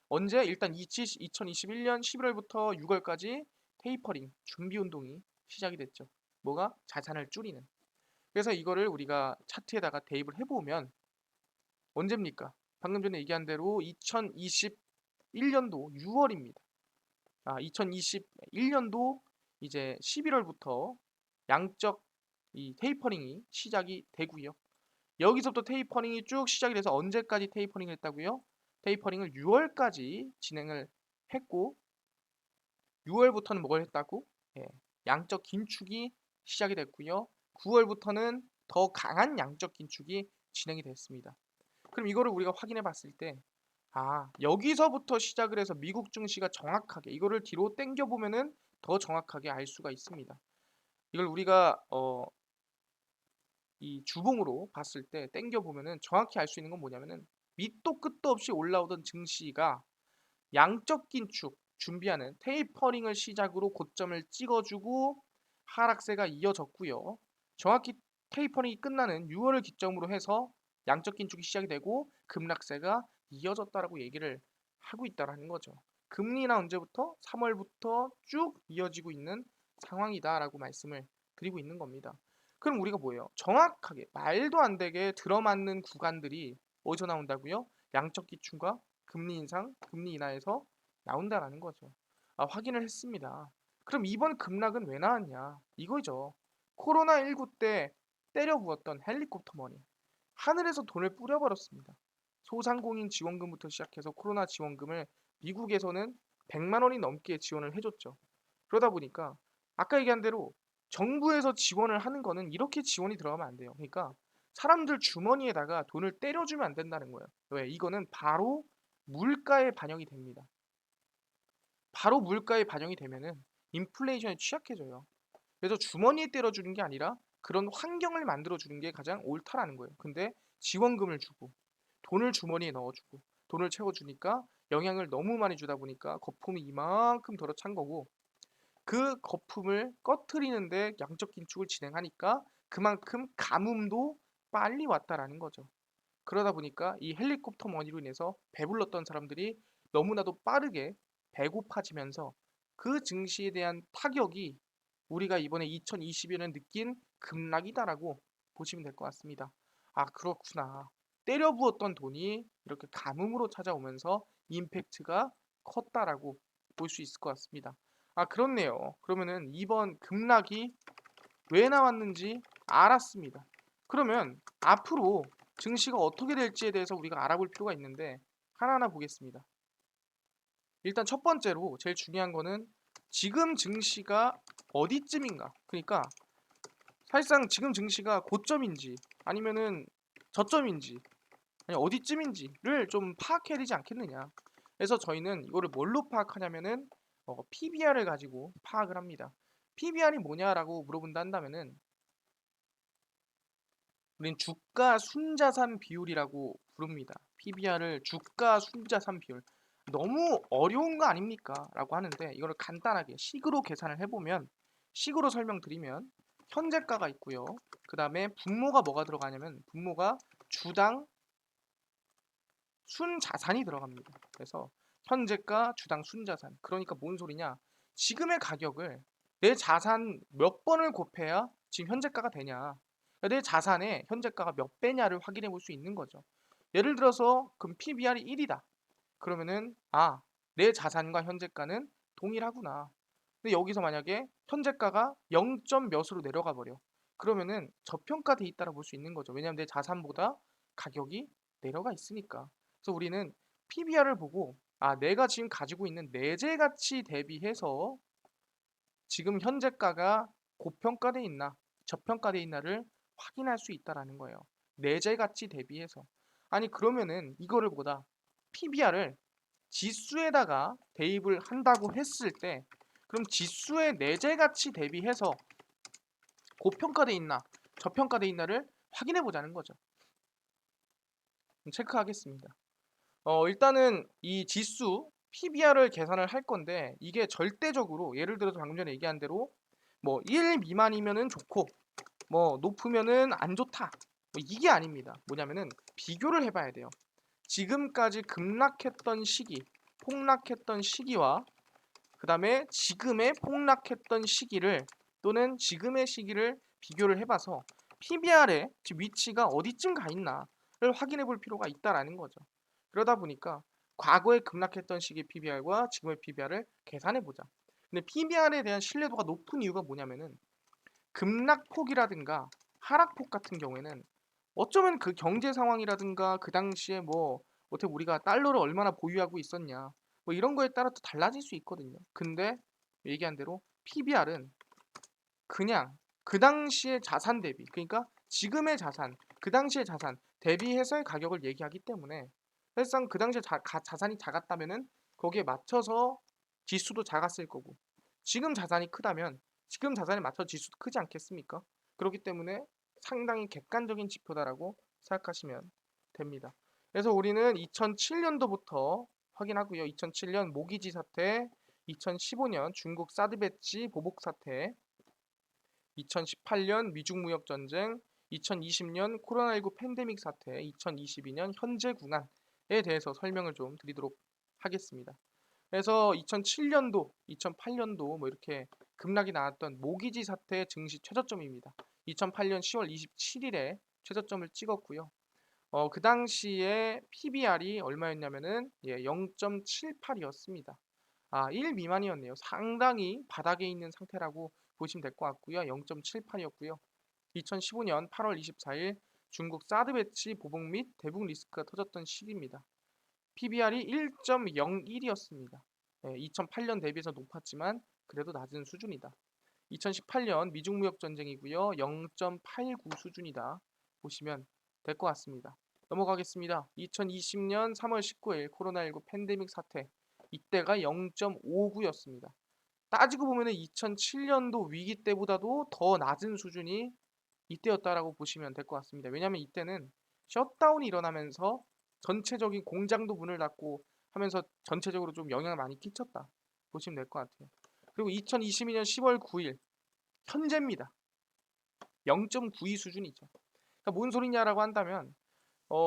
언제? 일단 2021년 11월부터 6월까지 테이퍼링 준비 운동이 시작이 됐죠. 뭐가? 자산을 줄이는. 그래서 이거를 우리가 차트에다가 대입을 해보면 언제입니까? 방금 전에 얘기한 대로 2021년도 6월입니다. 2021년도 이제 11월부터 양적 이 테이퍼링이 시작이 되고요. 여기서부터 테이퍼링이 쭉 시작이 돼서 언제까지 테이퍼링을 했다고요? 테이퍼링을 6월까지 진행을 했고 6월부터는 뭘 했다고? 예, 양적 긴축이 시작이 됐고요. 9월부터는 더 강한 양적 긴축이 진행이 됐습니다. 그럼 이거를 우리가 확인해 봤을 때 여기서부터 시작을 해서 미국 증시가 정확하게 이거를 뒤로 당겨 보면은 더 정확하게 알 수가 있습니다. 이걸 우리가 이 주봉으로 봤을 때 당겨 보면은 정확히 알 수 있는 건 뭐냐면은 밑도 끝도 없이 올라오던 증시가 양적 긴축 준비하는 테이퍼링을 시작으로 고점을 찍어주고 하락세가 이어졌고요. 정확히 테이퍼링이 끝나는 6월을 기점으로 해서 양적 긴축이 시작이 되고 급락세가 이어졌다라고 얘기를 하고 있다라는 거죠. 금리는 언제부터? 3월부터 쭉 이어지고 있는 상황이다라고 말씀을 드리고 있는 겁니다. 그럼 우리가 뭐예요? 정확하게 말도 안 되게 들어맞는 구간들이 어디서 나온다고요? 양적 기축과 금리 인상, 금리 인하에서 나온다라는 거죠. 확인을 했습니다. 그럼 이번 급락은 왜 나왔냐? 이거죠. 코로나19 때 때려 부었던 헬리콥터 머니. 하늘에서 돈을 뿌려버렸습니다. 소상공인 지원금부터 시작해서 코로나 지원금을 미국에서는 100만 원이 넘게 지원을 해줬죠. 그러다 보니까 아까 얘기한 대로 정부에서 지원을 하는 거는 이렇게 지원이 들어가면 안 돼요. 그러니까 사람들 주머니에다가 돈을 때려주면 안 된다는 거예요. 왜? 이거는 바로 물가에 반영이 됩니다. 바로 물가에 반영이 되면은 인플레이션에 취약해져요. 그래서 주머니에 때려주는 게 아니라 그런 환경을 만들어주는 게 가장 옳다라는 거예요. 근데 지원금을 주고 돈을 주머니에 넣어주고 돈을 채워주니까 영향을 너무 많이 주다 보니까 거품이 이만큼 들어찬 거고 그 거품을 꺼트리는데 양적 긴축을 진행하니까 그만큼 가뭄도 빨리 왔다라는 거죠. 그러다 보니까 이 헬리콥터 머니로 인해서 배불렀던 사람들이 너무나도 빠르게 배고파지면서 그 증시에 대한 타격이 우리가 이번에 2020년에 느낀 급락이다라고 보시면 될 것 같습니다. 그렇구나. 때려 부었던 돈이 이렇게 가뭄으로 찾아오면서 임팩트가 컸다라고 볼 수 있을 것 같습니다. 그렇네요. 그러면은 이번 급락이 왜 나왔는지 알았습니다. 그러면 앞으로 증시가 어떻게 될지에 대해서 우리가 알아볼 필요가 있는데 하나하나 보겠습니다. 일단 첫 번째로 제일 중요한 거는 지금 증시가 어디쯤인가? 그러니까 사실상 지금 증시가 고점인지 아니면은 저점인지 아니 어디쯤인지를 좀 파악해야 되지 않겠느냐. 그래서 저희는 이거를 뭘로 파악하냐면은 PBR을 가지고 파악을 합니다. PBR이 뭐냐라고 물어본다 한다면은 우린 주가 순자산 비율이라고 부릅니다. PBR을 주가 순자산 비율. 너무 어려운 거 아닙니까? 라고 하는데 이거를 간단하게 식으로 계산을 해보면 식으로 설명드리면 현재가가 있고요. 그 다음에 분모가 뭐가 들어가냐면 분모가 주당 순자산이 들어갑니다. 그래서 현재가 주당 순자산. 그러니까 뭔 소리냐? 지금의 가격을 내 자산 몇 번을 곱해야 지금 현재가가 되냐? 내 자산의 현재가가 몇 배냐를 확인해 볼 수 있는 거죠. 예를 들어서 그럼 PBR이 1이다. 그러면은 내 자산과 현재가는 동일하구나. 근데 여기서 만약에 현재가가 0. 몇으로 내려가 버려. 그러면은 저평가돼 있다라 볼 수 있는 거죠. 왜냐하면 내 자산보다 가격이 내려가 있으니까. 그래서 우리는 PBR을 보고 내가 지금 가지고 있는 내재 가치 대비해서 지금 현재가가 고평가돼 있나 저평가돼 있나를 확인할 수 있다라는 거예요. 내재 가치 대비해서. 아니 그러면은 이거를 보다 PBR을 지수에다가 대입을 한다고 했을 때 그럼 지수의 내재 가치 대비해서 고평가돼 있나 저평가돼 있나를 확인해 보자는 거죠. 체크하겠습니다. 일단은 이 지수 PBR을 계산을 할 건데 이게 절대적으로 예를 들어서 방금 전에 얘기한 대로 뭐 1 미만이면은 좋고 뭐 높으면은 안 좋다. 뭐 이게 아닙니다. 뭐냐면은 비교를 해봐야 돼요. 지금까지 급락했던 시기, 폭락했던 시기와 그 다음에 지금의 폭락했던 시기를 또는 지금의 시기를 비교를 해봐서 PBR의 위치가 어디쯤 가 있나를 확인해 볼 필요가 있다라는 거죠. 그러다 보니까 과거에 급락했던 시기 PBR과 지금의 PBR을 계산해 보자. 근데 PBR에 대한 신뢰도가 높은 이유가 뭐냐면은 급락폭이라든가 하락폭 같은 경우에는 어쩌면 그 경제 상황이라든가 그 당시에 뭐 어떻게 우리가 달러를 얼마나 보유하고 있었냐 뭐 이런 거에 따라 또 달라질 수 있거든요. 근데 얘기한 대로 PBR은 그냥 그 당시의 자산 대비 그러니까 지금의 자산 그 당시의 자산 대비해서의 가격을 얘기하기 때문에 사실상 그 당시에 자산이 작았다면은 거기에 맞춰서 지수도 작았을 거고 지금 자산이 크다면 지금 자산에 맞춰 지수도 크지 않겠습니까? 그렇기 때문에 상당히 객관적인 지표다라고 생각하시면 됩니다. 그래서 우리는 2007년도부터 확인하고요. 2007년 모기지 사태, 2015년 중국 사드 배치 보복 사태, 2018년 미중 무역 전쟁, 2020년 코로나19 팬데믹 사태, 2022년 현재 궁한에 대해서 설명을 좀 드리도록 하겠습니다. 그래서 2007년도, 2008년도 뭐 이렇게 급락이 나왔던 모기지 사태 증시 최저점입니다. 2008년 10월 27일에 최저점을 찍었고요. 그 당시에 PBR이 얼마였냐면은 0.78이었습니다. 1 미만이었네요. 상당히 바닥에 있는 상태라고 보시면 될 것 같고요. 0.78이었고요. 2015년 8월 24일 중국 사드 배치 보복 및 대북 리스크가 터졌던 시기입니다. PBR이 1.01이었습니다. 2008년 대비해서 높았지만 그래도 낮은 수준이다. 2018년 미중 무역 전쟁이고요. 0.89 수준이다. 보시면 될 것 같습니다. 넘어가겠습니다. 2020년 3월 19일 코로나19 팬데믹 사태 이때가 0.59였습니다. 따지고 보면 2007년도 위기 때보다도 더 낮은 수준이 이때였다라고 보시면 될 것 같습니다. 왜냐하면 이때는 셧다운이 일어나면서 전체적인 공장도 문을 닫고 하면서 전체적으로 좀 영향을 많이 끼쳤다 보시면 될 것 같아요. 그리고 2022년 10월 9일 현재입니다. 0.92 수준이죠. 그러니까 뭔 소리냐라고 한다면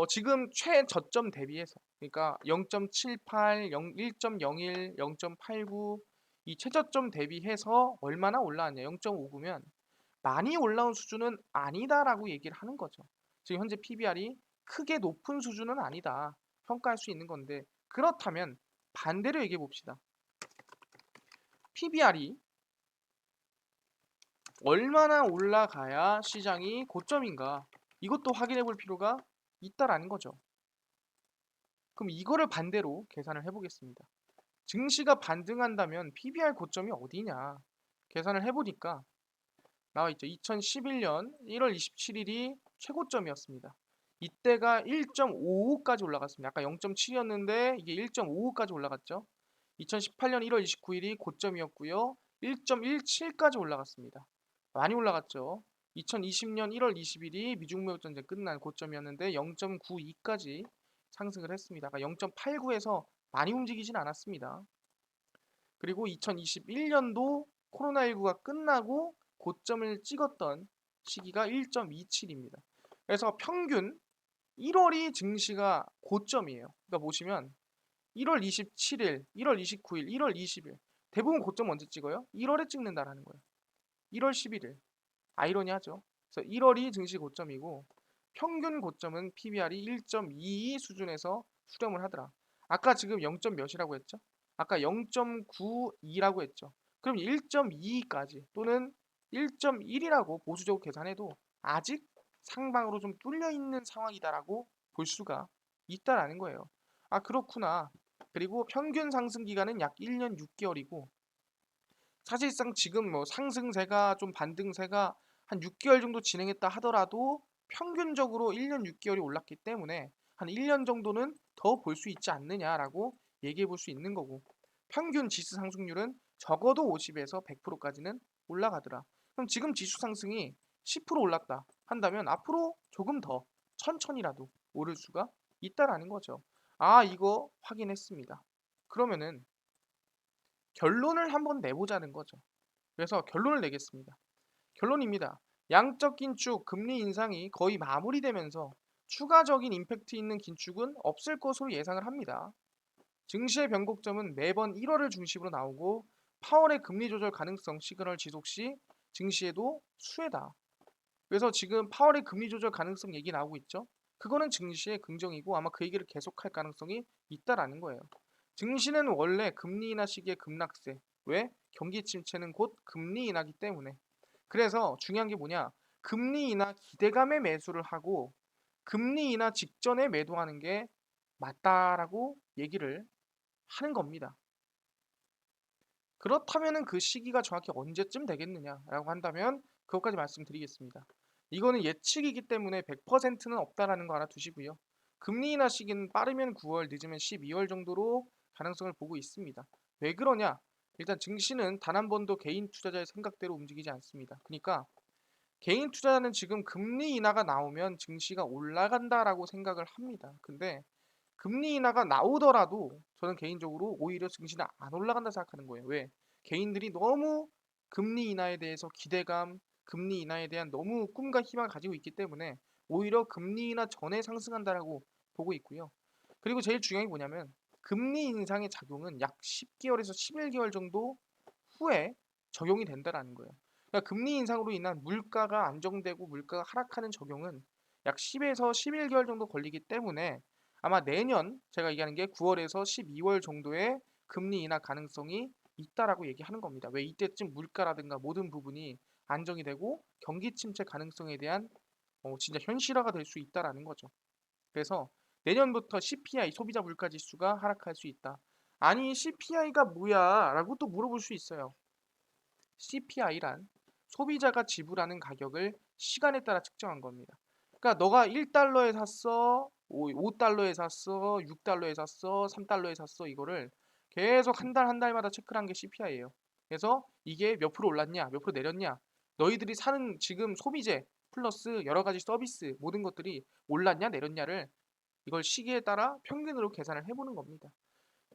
지금 최저점 대비해서 그러니까 0.78, 1.01, 0.89 이 최저점 대비해서 얼마나 올라왔냐 0.59면 많이 올라온 수준은 아니다라고 얘기를 하는 거죠. 지금 현재 PBR이 크게 높은 수준은 아니다 평가할 수 있는 건데 그렇다면 반대로 얘기해 봅시다. PBR이 얼마나 올라가야 시장이 고점인가 이것도 확인해 볼 필요가 있다라는 거죠. 그럼 이거를 반대로 계산을 해보겠습니다. 증시가 반등한다면 PBR 고점이 어디냐 계산을 해보니까 나와 있죠. 2011년 1월 27일이 최고점이었습니다. 이때가 1.55까지 올라갔습니다. 아까 0.7이었는데 이게 1.55까지 올라갔죠. 2018년 1월 29일이 고점이었고요. 1.17까지 올라갔습니다. 많이 올라갔죠. 2020년 1월 20일이 미중무역 전쟁 끝난 고점이었는데 0.92까지 상승을 했습니다. 아까 0.89에서 많이 움직이진 않았습니다. 그리고 2021년도 코로나19가 끝나고 고점을 찍었던 시기가 1.27입니다. 그래서 평균 1월이 증시가 고점이에요. 그러니까 보시면 1월 27일, 1월 29일, 1월 20일 대부분 고점 언제 찍어요? 1월에 찍는다라는 거예요. 1월 11일 아이러니하죠. 그래서 1월이 증시 고점이고 평균 고점은 PBR이 1.22 수준에서 수렴을 하더라. 아까 지금 0. 몇이라고 했죠? 아까 0.92라고 했죠. 그럼 1.22까지 또는 1.1이라고 보수적으로 계산해도 아직 상방으로 좀 뚫려 있는 상황이다라고 볼 수가 있다라는 거예요. 그렇구나. 그리고 평균 상승 기간은 약 1년 6개월이고 사실상 지금 뭐 상승세가 좀 반등세가 한 6개월 정도 진행했다 하더라도 평균적으로 1년 6개월이 올랐기 때문에 한 1년 정도는 더 볼 수 있지 않느냐라고 얘기해 볼 수 있는 거고, 평균 지수 상승률은 적어도 50에서 100%까지는 올라가더라. 그럼 지금 지수 상승이 10% 올랐다 한다면 앞으로 조금 더 천천히라도 오를 수가 있다라는 거죠. 아, 이거 확인했습니다. 그러면은 결론을 한번 내보자는 거죠. 그래서 결론을 내겠습니다. 결론입니다. 양적 긴축, 금리 인상이 거의 마무리되면서 추가적인 임팩트 있는 긴축은 없을 것으로 예상을 합니다. 증시의 변곡점은 매번 1월을 중심으로 나오고 파월의 금리 조절 가능성 시그널 지속 시 증시에도 수혜다. 그래서 지금 파월의 금리 조절 가능성 얘기 나오고 있죠. 그거는 증시의 긍정이고 아마 그 얘기를 계속할 가능성이 있다라는 거예요. 증시는 원래 금리 인하 시기의 급락세, 왜? 경기 침체는 곧 금리 인하기 때문에. 그래서 중요한 게 뭐냐? 금리 인하 기대감에 매수를 하고 금리 인하 직전에 매도하는 게 맞다라고 얘기를 하는 겁니다. 그렇다면 그 시기가 정확히 언제쯤 되겠느냐라고 한다면 그것까지 말씀드리겠습니다. 이거는 예측이기 때문에 100%는 없다라는 거 알아두시고요. 금리 인하 시기는 빠르면 9월, 늦으면 12월 정도로 가능성을 보고 있습니다. 왜 그러냐? 일단 증시는 단 한 번도 개인 투자자의 생각대로 움직이지 않습니다. 그러니까 개인 투자자는 지금 금리 인하가 나오면 증시가 올라간다라고 생각을 합니다. 근데 금리 인하가 나오더라도 저는 개인적으로 오히려 증시는 안 올라간다 생각하는 거예요. 왜? 개인들이 너무 금리 인하에 대해서 기대감, 금리 인하에 대한 너무 꿈과 희망을 가지고 있기 때문에 오히려 금리 인하 전에 상승한다라고 보고 있고요. 그리고 제일 중요한 게 뭐냐면 금리 인상의 작용은 약 10개월에서 11개월 정도 후에 적용이 된다라는 거예요. 그러니까 금리 인상으로 인한 물가가 안정되고 물가가 하락하는 적용은 약 10에서 11개월 정도 걸리기 때문에 아마 내년 제가 얘기하는 게 9월에서 12월 정도의 금리 인하 가능성이 있다라고 얘기하는 겁니다. 왜? 이때쯤 물가라든가 모든 부분이 안정이 되고 경기 침체 가능성에 대한 진짜 현실화가 될 수 있다라는 거죠. 그래서 내년부터 CPI 소비자 물가 지수가 하락할 수 있다. 아니 CPI가 뭐야? 라고 또 물어볼 수 있어요. CPI란 소비자가 지불하는 가격을 시간에 따라 측정한 겁니다. 그러니까 너가 1달러에 샀어, 5달러에 샀어, 6달러에 샀어, 3달러에 샀어 이거를 계속 한 달 한 달마다 체크를 한 게 CPI예요. 그래서 이게 몇 프로 올랐냐, 몇 프로 내렸냐, 너희들이 사는 지금 소비재 플러스 여러 가지 서비스 모든 것들이 올랐냐 내렸냐를 이걸 시기에 따라 평균으로 계산을 해보는 겁니다.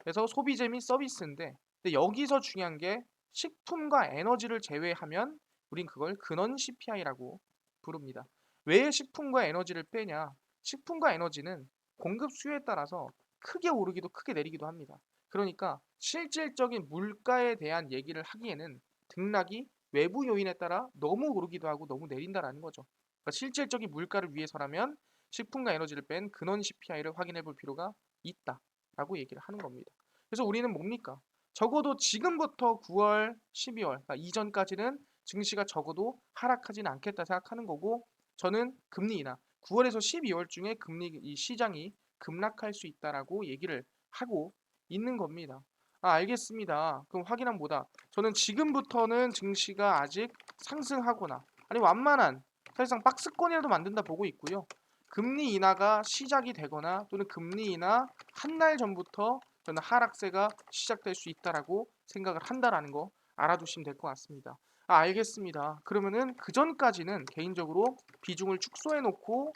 그래서 소비재 및 서비스인데 근데 여기서 중요한 게 식품과 에너지를 제외하면 우린 그걸 근원 CPI라고 부릅니다. 왜 식품과 에너지를 빼냐? 식품과 에너지는 공급 수요에 따라서 크게 오르기도 크게 내리기도 합니다. 그러니까 실질적인 물가에 대한 얘기를 하기에는 등락이 외부 요인에 따라 너무 오르기도 하고 너무 내린다라는 거죠. 그러니까 실질적인 물가를 위해서라면 식품과 에너지를 뺀 근원 CPI를 확인해 볼 필요가 있다라고 얘기를 하는 겁니다. 그래서 우리는 뭡니까? 적어도 지금부터 9월, 12월 그러니까 이전까지는 증시가 적어도 하락하지는 않겠다 생각하는 거고 저는 금리 인하 9월에서 12월 중에 금리 이 시장이 급락할 수 있다라고 얘기를 하고 있는 겁니다. 아, 알겠습니다. 그럼 확인한 뭐다? 저는 지금부터는 증시가 아직 상승하거나 아니 완만한 사실상 박스권이라도 만든다 보고 있고요. 금리 인하가 시작이 되거나 또는 금리 인하 한 달 전부터 저는 하락세가 시작될 수 있다라고 생각을 한다라는 거 알아두시면 될 것 같습니다. 아, 알겠습니다. 그러면은 그 전까지는 개인적으로 비중을 축소해 놓고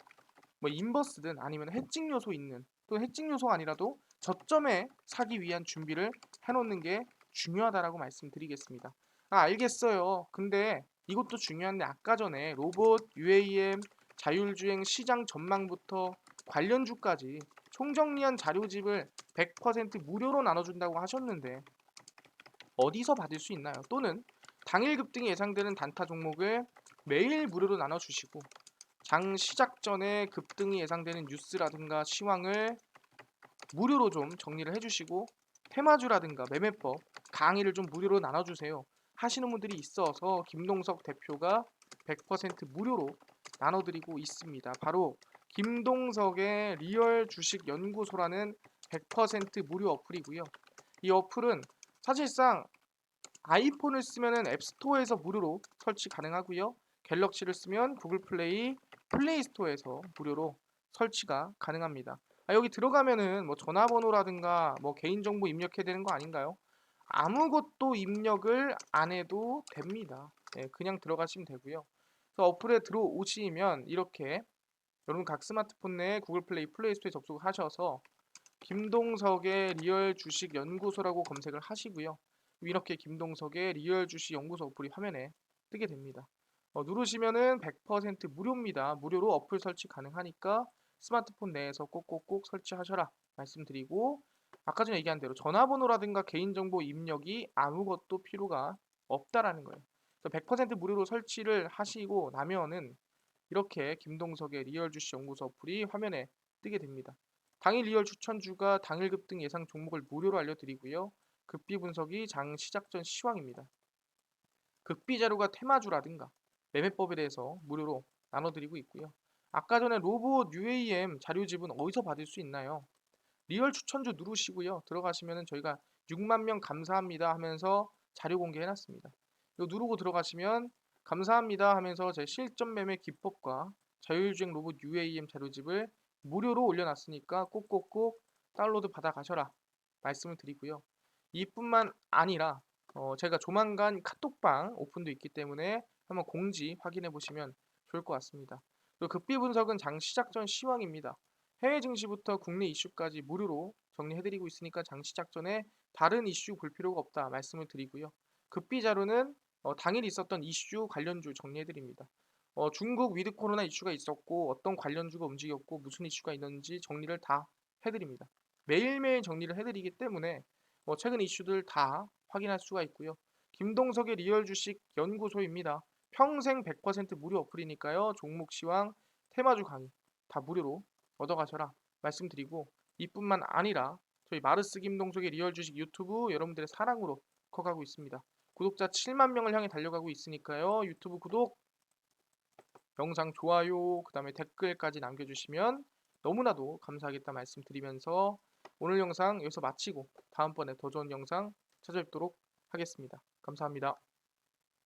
뭐 인버스든 아니면 해칭 요소 있는 또 해칭 요소가 아니라도 저점에 사기 위한 준비를 해놓는 게 중요하다라고 말씀드리겠습니다. 아, 알겠어요. 근데 이것도 중요한데 아까 전에 로봇, UAM, 자율주행 시장 전망부터 관련주까지 총정리한 자료집을 100% 무료로 나눠준다고 하셨는데 어디서 받을 수 있나요? 또는 당일 급등이 예상되는 단타 종목을 매일 무료로 나눠주시고 장 시작 전에 급등이 예상되는 뉴스라든가 시황을 무료로 좀 정리를 해주시고 테마주라든가 매매법 강의를 좀 무료로 나눠주세요 하시는 분들이 있어서 김동석 대표가 100% 무료로 나눠드리고 있습니다. 바로 김동석의 리얼 주식 연구소라는 100% 무료 어플이고요. 이 어플은 사실상 아이폰을 쓰면은 앱스토어에서 무료로 설치 가능하고요. 갤럭시를 쓰면 구글 플레이, 플레이 스토어에서 무료로 설치가 가능합니다. 여기 들어가면은 뭐 전화번호라든가 뭐 개인정보 입력해야 되는 거 아닌가요? 아무것도 입력을 안 해도 됩니다. 예, 그냥 들어가시면 되고요. 그래서 어플에 들어오시면 이렇게 여러분 각 스마트폰 내에 구글 플레이, 플레이 스토어에 접속하셔서 김동석의 리얼 주식 연구소라고 검색을 하시고요. 이렇게 김동석의 리얼 주식 연구소 어플이 화면에 뜨게 됩니다. 누르시면은 100% 무료입니다. 무료로 어플 설치 가능하니까 스마트폰 내에서 꼭꼭꼭 설치하셔라 말씀드리고, 아까 전에 얘기한 대로 전화번호라든가 개인정보 입력이 아무것도 필요가 없다라는 거예요. 그래서 100% 무료로 설치를 하시고 나면은 이렇게 김동석의 리얼 주식 연구소 어플이 화면에 뜨게 됩니다. 당일 리얼 추천주가 당일 급등 예상 종목을 무료로 알려드리고요. 급비 분석이 장 시작 전 시황입니다. 급비 자료가 테마주라든가 매매법에 대해서 무료로 나눠드리고 있고요. 아까 전에 로봇 UAM 자료집은 어디서 받을 수 있나요? 리얼 추천주 누르시고요. 들어가시면 저희가 6만 명 감사합니다 하면서 자료 공개해놨습니다. 이거 누르고 들어가시면 감사합니다 하면서 제 실전 매매 기법과 자율주행 로봇 UAM 자료집을 무료로 올려놨으니까 꼭꼭꼭 다운로드 받아 가셔라 말씀을 드리고요. 이뿐만 아니라 제가 조만간 카톡방 오픈도 있기 때문에 한번 공지 확인해 보시면 좋을 것 같습니다. 그리고 급비 분석은 장 시작 전 시황입니다. 해외 증시부터 국내 이슈까지 무료로 정리해드리고 있으니까 장 시작 전에 다른 이슈 볼 필요가 없다 말씀을 드리고요. 급비 자료는 당일 있었던 이슈 관련주 정리해드립니다. 중국 위드 코로나 이슈가 있었고 어떤 관련주가 움직였고 무슨 이슈가 있는지 정리를 다 해드립니다. 매일매일 정리를 해드리기 때문에 최근 이슈들 다 확인할 수가 있고요. 김동석의 리얼 주식 연구소입니다. 평생 100% 무료 어플이니까요. 종목 시황, 테마주 강의 다 무료로 얻어가셔라 말씀드리고, 이뿐만 아니라 저희 마르스 김동석의 리얼 주식 유튜브 여러분들의 사랑으로 커가고 있습니다. 구독자 7만 명을 향해 달려가고 있으니까요. 유튜브 구독, 영상 좋아요, 그 다음에 댓글까지 남겨주시면 너무나도 감사하겠다 말씀드리면서 오늘 영상 여기서 마치고 다음번에 더 좋은 영상 찾아뵙도록 하겠습니다. 감사합니다.